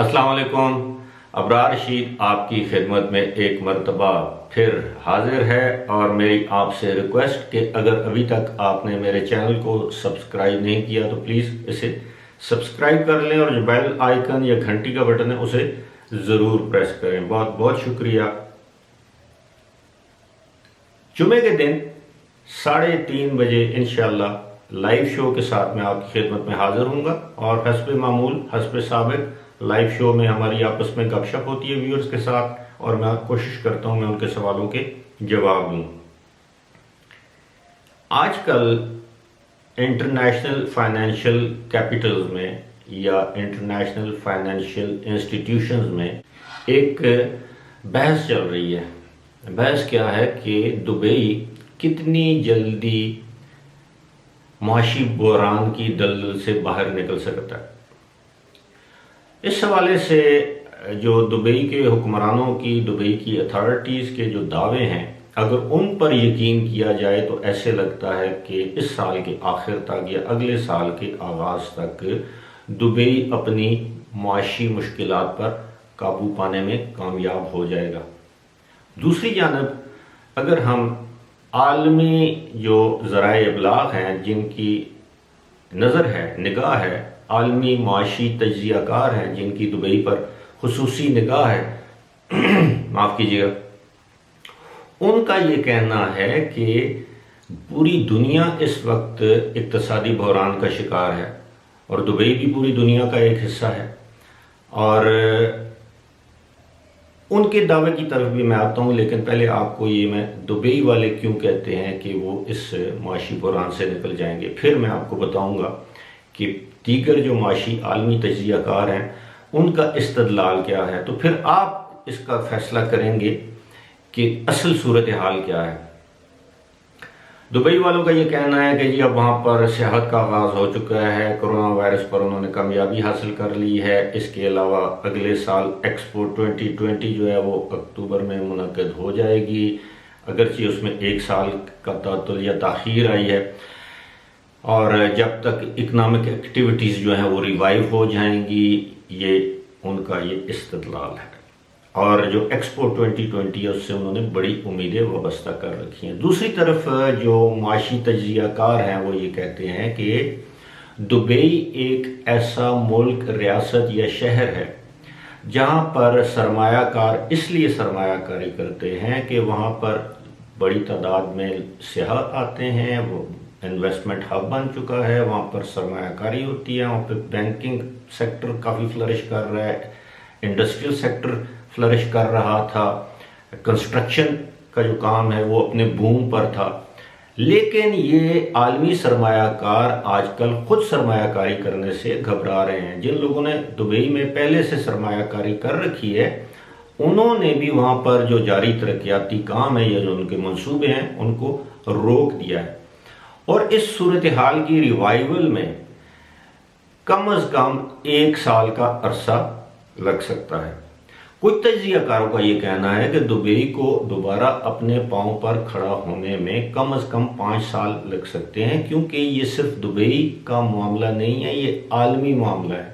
अस्सलाम वालेकुम। अबरार रशीद आपकी खिदमत में एक मरतबा फिर हाजिर है और मेरी आपसे रिक्वेस्ट कि अगर अभी तक आपने मेरे चैनल को सब्सक्राइब नहीं किया तो प्लीज़ इसे सब्सक्राइब कर लें और जो बेल आइकन या घंटी का बटन है उसे ज़रूर प्रेस करें। बहुत बहुत शुक्रिया। जुमे के दिन 3:30 बजे इंशाल्लाह लाइव शो के साथ मैं आपकी खिदमत में हाजिर हूँगा और हस्बे मामूल हस्बे साबिक लाइव शो में हमारी आपस में गपशप होती है व्यूअर्स के साथ और मैं कोशिश करता हूँ मैं उनके सवालों के जवाब दूँ। आजकल इंटरनेशनल फाइनेंशियल कैपिटल्स में या इंटरनेशनल फाइनेंशियल इंस्टीट्यूशंस में एक बहस चल रही है। बहस क्या है कि दुबई कितनी जल्दी मुआशी बहरान की दलदल से बाहर निकल सकता है। इस हवाले से जो दुबई के हुक्मरानों की, दुबई की अथॉरिटीज़ के जो दावे हैं, अगर उन पर यकीन किया जाए तो ऐसे लगता है कि इस साल के आखिर तक या अगले साल के आगाज़ तक दुबई अपनी मुआशी मुश्किलात पर काबू पाने में कामयाब हो जाएगा। दूसरी जानब अगर हम आलमी जो ज़राए इबलाग हैं, जिनकी नज़र है, निगाह है, आलमी मुआशी तज्ज़ियाकार हैं जिनकी दुबई पर खुसूसी निगाह है माफ़ कीजिएगा, उनका ये कहना है कि पूरी दुनिया इस वक्त इक़्तिसादी बहरान का शिकार है और दुबई भी पूरी दुनिया का एक हिस्सा है। और उनके दावे की तरफ भी मैं आता हूँ, लेकिन पहले आपको ये मैं दुबई वाले क्यों कहते हैं कि वो इस मुआशी बहरान से निकल जाएंगे, फिर मैं आपको बताऊँगा कि दीगर जो मुआशी आलमी तज्ज़ियाकार हैं उनका इस्तदलाल क्या है। तो फिर आप इसका फैसला करेंगे कि असल सूरत हाल क्या है। दुबई वालों का ये कहना है कि जी अब वहाँ पर सियाहत का आगाज़ हो चुका है, कोरोना वायरस पर उन्होंने कामयाबी हासिल कर ली है। इसके अलावा अगले साल एक्सपो 2020 जो है वो अक्टूबर में मुनक़्क़द हो जाएगी, अगरचे उसमें एक साल का तातुल या ताख़ीर आई है। और जब तक इकनॉमिक एक्टिविटीज़ जो हैं वो रिवाइव हो जाएंगी, ये उनका ये इस्तदलाल है। और जो एक्सपो 2020 है उससे उन्होंने बड़ी उम्मीदें वाबस्ता कर रखी हैं। दूसरी तरफ जो मुआशी तज्ज़ियाकार हैं वो ये कहते हैं कि दुबई एक ऐसा मुल्क, रियासत या शहर है जहाँ पर सरमायाकार इसलिए सरमायाकारी करते हैं कि वहाँ पर बड़ी तादाद में सियाह आते हैं, वो इन्वेस्टमेंट हब बन चुका है, वहाँ पर सरमायाकारी होती है, वहाँ पर बैंकिंग सेक्टर काफ़ी फ्लरिश कर रहा है, इंडस्ट्रियल सेक्टर फ्लरिश कर रहा था, कंस्ट्रक्शन का जो काम है वो अपने बूम पर था। लेकिन ये आलमी सरमायाकार आजकल खुद सरमायाकारी करने से घबरा रहे हैं। जिन लोगों ने दुबई में पहले से सरमायाकारी कर रखी है उन्होंने भी वहाँ पर जो जारी तरक्याती काम है या जो उनके मंसूबे हैं उनको रोक दिया है। और इस सूरत हाल की रिवाइवल में कम अज़ कम 1 साल का अरसा लग सकता है। कुछ तज्ज़ियाकारों का ये कहना है कि दुबई को दोबारा अपने पांव पर खड़ा होने में कम अज़ कम 5 साल लग सकते हैं, क्योंकि ये सिर्फ दुबई का मामला नहीं है, ये आलमी मामला है।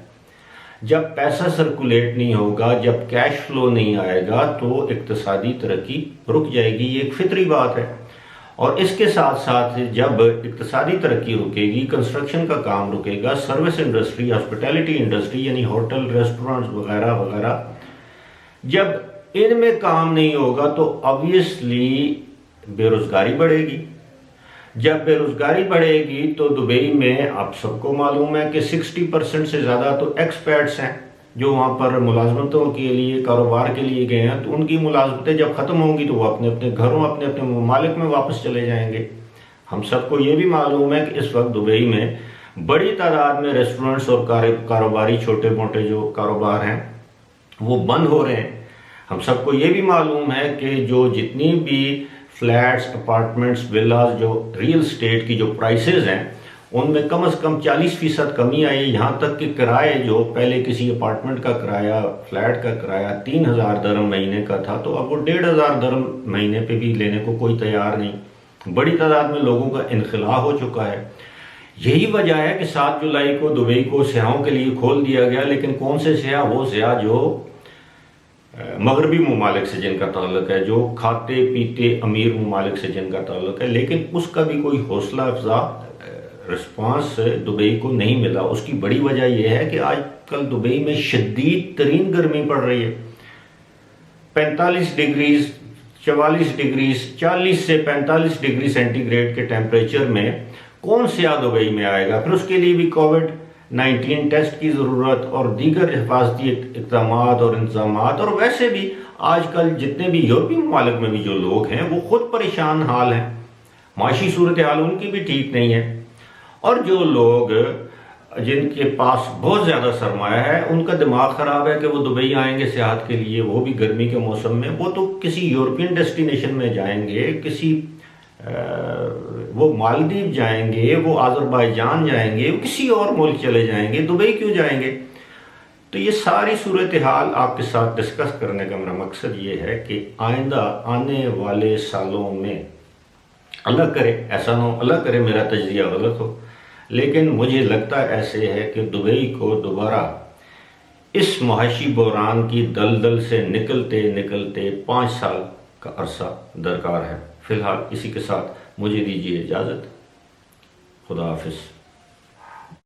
जब पैसा सर्कुलेट नहीं होगा, जब कैश फ्लो नहीं आएगा तो इक़्तिसादी तरक्की रुक जाएगी, ये एक फितरी बात है। और इसके साथ साथ जब इक़्तिसादी तरक्की रुकेगी, कंस्ट्रक्शन का काम रुकेगा, सर्विस इंडस्ट्री, हॉस्पिटैलिटी इंडस्ट्री यानी होटल, रेस्टोरेंट्स वगैरह वगैरह, जब इनमें काम नहीं होगा तो ऑब्वियसली बेरोज़गारी बढ़ेगी। जब बेरोज़गारी बढ़ेगी तो दुबई में आप सबको मालूम है कि 60% से ज़्यादा तो एक्सपैट्स हैं जो वहाँ पर मुलाजमतों के लिए, कारोबार के लिए गए हैं। तो उनकी मुलाजमतें जब ख़त्म होंगी तो वो अपने अपने घरों, अपने अपने ममालिक में वापस चले जाएंगे। हम सबको ये भी मालूम है कि इस वक्त दुबई में बड़ी तादाद में रेस्टोरेंट्स और कारोबारी छोटे मोटे जो कारोबार हैं वो बंद हो रहे हैं। हम सबको ये भी मालूम है कि जो जितनी भी फ्लैट्स, अपार्टमेंट्स, विलास, जो रियल स्टेट की जो प्राइसेस हैं उनमें कम से कम 40% कमी आई। यहाँ तक कि किराए, जो पहले किसी अपार्टमेंट का किराया, फ्लैट का किराया 3000 दरम महीने का था, तो अब वो 1500 दरम महीने पे भी लेने को कोई तैयार नहीं। बड़ी तादाद में लोगों का इनखला हो चुका है। यही वजह है कि 7 जुलाई को दुबई को सयाहों के लिए खोल दिया गया, लेकिन कौन से सयाह? वो सयाह जो मगरबी ममालिक से जिनका ताल्लुक है, जो खाते पीते अमीर ममालिक से जिनका ताल्लुक है, लेकिन उसका भी कोई हौसला अफजा रिस्पांस दुबई को नहीं मिला। उसकी बड़ी वजह यह है कि आजकल दुबई में शदीद तरीन गर्मी पड़ रही है। 45 डिग्री, 44 डिग्री, 40 से 45 डिग्री सेंटीग्रेड के टेम्परेचर में कौन सयाह दुबई में आएगा? फिर उसके लिए भी कोविड-19 टेस्ट की ज़रूरत और दीगर हिफाजती इक़दाम और इंतजामात, और वैसे भी आजकल जितने भी यूरोपीय ममालिक में भी जो लोग हैं वो खुद परेशान हाल हैं, माशी सूरत हाल उनकी भी ठीक नहीं है। और जो लोग जिनके पास बहुत ज़्यादा सरमाया है, उनका दिमाग ख़राब है कि वो दुबई आएंगे सियाहत के लिए, वो भी गर्मी के मौसम में। वो तो किसी यूरोपियन डेस्टिनेशन में जाएंगे, किसी वो मालदीव जाएंगे, वो आज़रबाईजान जाएंगे, वो किसी और मुल्क चले जाएंगे, दुबई क्यों जाएंगे? तो ये सारी सूरत हाल आपके साथ डिस्कस करने का मेरा मकसद ये है कि आइंदा आने वाले सालों में अल्लाह करे, ऐसा ना हो, अल्लाह करे मेरा तजरिया गलत हो, लेकिन मुझे लगता ऐसे है कि दुबई को दोबारा इस मुआशी बहरान की दलदल से निकलते निकलते 5 साल का अरसा दरकार है। फिलहाल इसी के साथ मुझे दीजिए इजाज़त। खुदा हाफिज़।